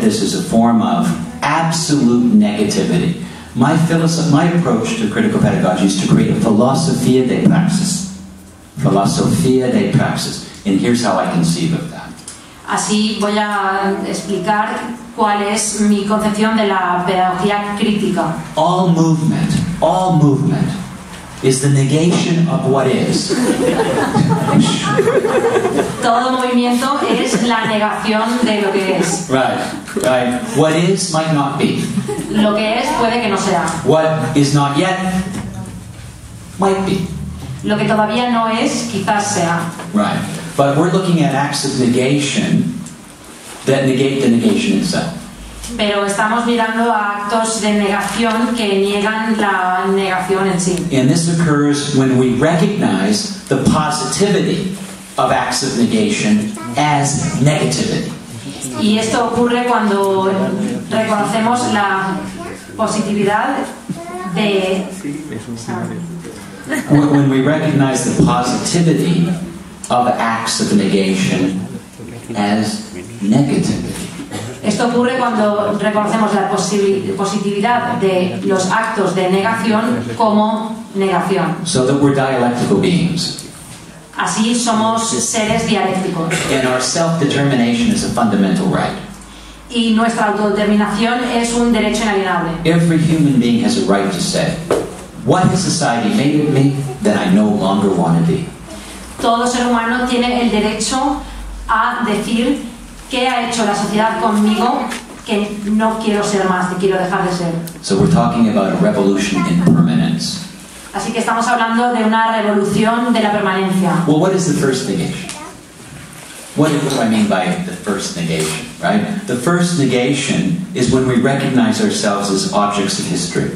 this as a form of absolute negativity. My approach to critical pedagogy is to create a filosofia de praxis. Filosofia de praxis. And here's how I conceive of that. Así voy a explicar cuál es mi concepción de la pedagogía crítica. All movement is the negation of what is. Todo movimiento es la negación de lo que es. Right. What is might not be. Lo que es puede que no sea. What is not yet might be. Lo que todavía no es, quizás sea. Right. But we're looking at acts of negation that negate the negation itself. Pero estamos mirando a actos de negación que niegan la negación en sí. And this occurs when we recognize the positivity of acts of negation as negativity. Y esto ocurre cuando reconocemos la positividad de... When we recognize the positivity of acts of negation as negativity. Esto ocurre cuando reconocemos la positividad de los actos de negación como negación. So that we're dialectical beings. Así somos seres dialécticos. And our self-determination is a fundamental right. Y nuestra autodeterminación es un derecho inalienable. Every human being has a right to say, what has society made of me that I no longer want to be? Todo ser humano tiene el derecho a decir qué ha hecho la sociedad conmigo que no quiero ser más, que quiero dejar de ser. So we're talking about a revolution in permanence. Así que estamos hablando de una revolución de la permanencia. Well, what is the first negation? What do I mean by the first negation, right? The first negation is when we recognize ourselves as objects of history.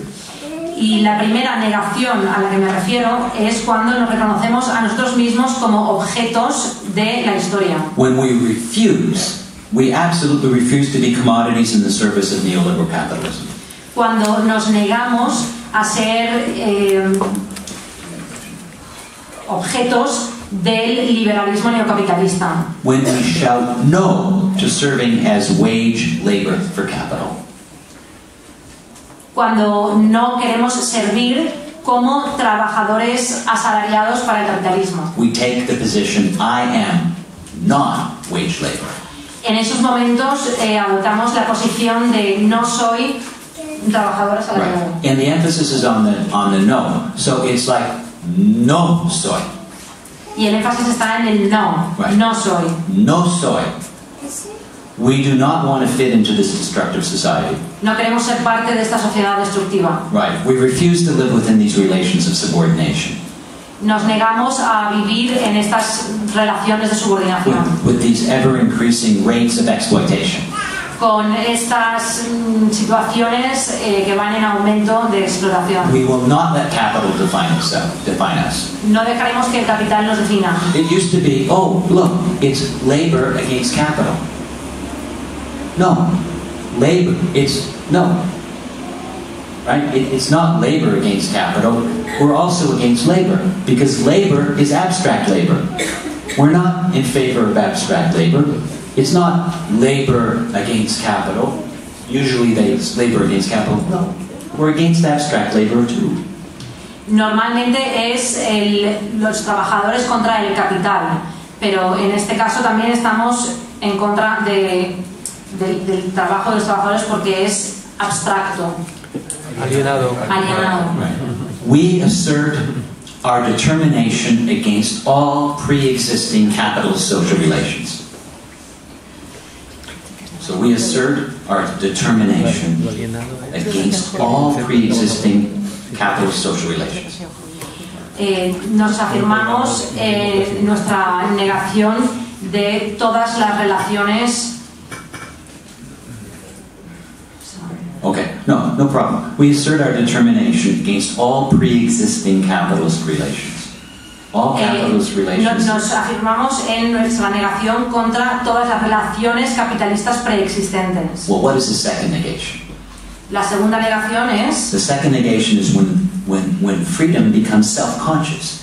Y la primera negación a la que me refiero es cuando nos reconocemos a nosotros mismos como objetos de la historia. When we absolutely refuse to be commodities in the service of neoliberal capitalism. Cuando nos negamos a ser objetos del liberalismo neocapitalista. When we shout no to serving as wage labor for capital. Cuando no queremos servir como trabajadores asalariados para el capitalismo. We take the position, I am not wage labor. En esos momentos adoptamos la posición de no soy un trabajador asalariado. Right. And the emphasis is on the no. So it's like no soy. Y el énfasis está en el no. Right. No soy. No soy. We do not want to fit into this destructive society. No queremos ser parte de esta sociedad destructiva. Right. We refuse to live within these relations of subordination. Nos negamos a vivir en estas relaciones de subordinación. With these ever-increasing rates of exploitation. Con estas situaciones que van en aumento de explotación. We will not let capital define us. No dejaremos que el capital nos defina. It used to be, oh, look, it's labor against capital. No, labor, no. Right? It's not labor against capital. We're also against labor, because labor is abstract labor. We're not in favor of abstract labor. It's not labor against capital. Usually it's labor against capital. No, we're against abstract labor too. Normalmente es los trabajadores contra el capital, pero en este caso también estamos en contra del trabajo de los trabajadores porque es abstracto. Alienado. Right. We assert our determination against all pre-existing capitalist social relations. So we assert our determination against all pre-existing capitalist social relations. Nos afirmamos nuestra negación de todas las relaciones. Okay, no problem. We assert our determination against all pre-existing capitalist relations. All capitalist relations. Nos afirmamos en nuestra negación contra todas las relaciones capitalistas preexistentes. Well, what is the second negation? La segunda negación es... The second negation is when freedom becomes self-conscious.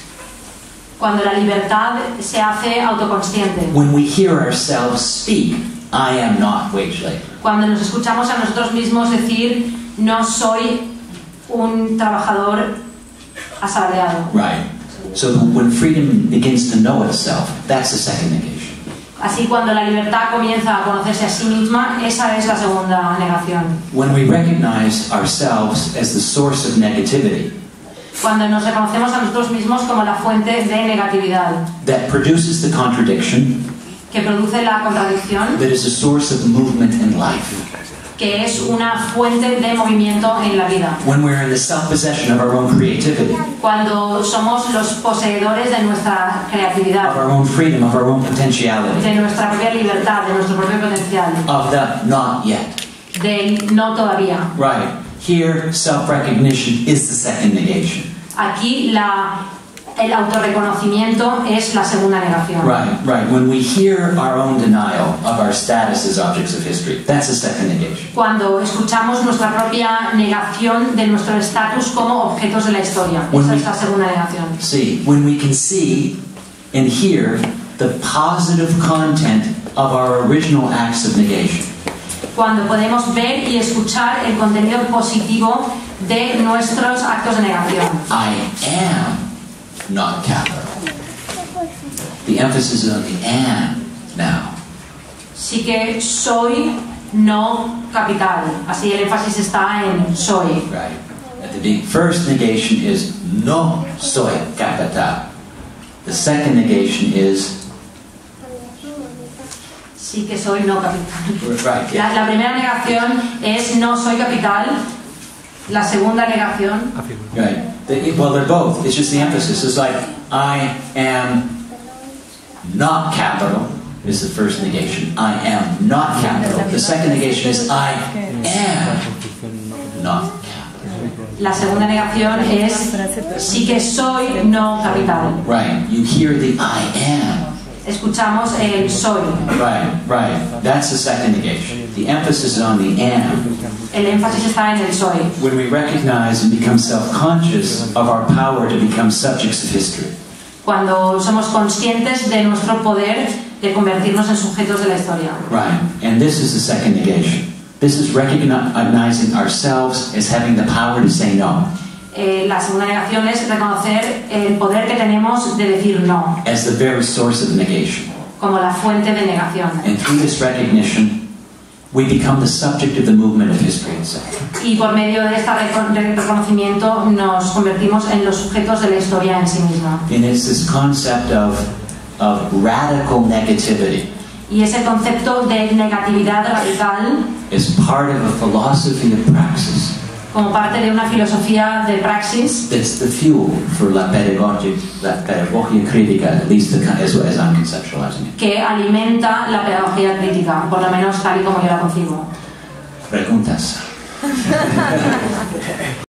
Cuando la libertad se hace autoconsciente. When we hear ourselves speak I am not wage labor. Cuando nos escuchamos a nosotros mismos decir, no soy un trabajador asalariado. Right. So when freedom begins to know itself, that's the second negation. Así, cuando la libertad comienza a conocerse a sí misma, esa es la segunda negación. When we recognize ourselves as the source of negativity, Cuando nos reconocemos a nosotros mismos como la fuente de negatividad, that produces the contradiction, que produce la contradicción, that is a source of movement in life. que es una fuente de movimiento en la vida. When we're in the self-possession of our own creativity, Cuando somos los poseedores de nuestra creatividad, of our own freedom, of our own potentiality, de nuestra propia libertad, de nuestro propio potencial, of the not yet. del no todavía. Right. Here, self-recognition is the second negation. Aquí el autorreconocimiento es la segunda negación. Right. When we hear our own denial of our status as objects of history, that's the second negation. Cuando escuchamos nuestra propia negación de nuestro estatus como objetos de la historia, esa es la segunda negación. See, when we can see and hear the positive content of our original acts of negation. Cuando podemos ver y escuchar el contenido positivo de nuestros actos de negación. I am not capital. The emphasis is on the am now. Sí que soy no capital. Así el énfasis está en soy. Right. At the first negation is no soy capital. The second negation is Sí que soy no capital. right. Yeah. La primera negación es no soy capital. La segunda negación. Right. Well, they're both. It's just the emphasis. It's like I am not capital is the first negation. I am not capital. The second negation is I am not capital. La segunda negación es sí que soy no capital. Right. You hear the I am. Escuchamos el soy. Right. That's the second negation. The emphasis is on the am. El énfasis está en el soy. When we recognize and become self-conscious of our power to become subjects of history. Cuando somos conscientes de nuestro poder de convertirnos en sujetos de la historia. Right. And this is the second negation. This is recognizing ourselves as having the power to say no. La segunda negación es reconocer el poder que tenemos de decir no. As the very source of negation. Como la fuente de negación. And through this recognition, we become the subject of the movement of history itself. Y por medio de este reconocimiento nos convertimos en los sujetos de la historia en sí misma. And it's this concept of radical negativity. Y ese concepto de negatividad radical is part of a philosophy of praxis. Como parte de una filosofía de praxis. It's the fuel for la pedagogia crítica, at least as I'm conceptualizing it. Que alimenta la pedagogía crítica, por lo menos tal y como yo la concibo. Preguntas.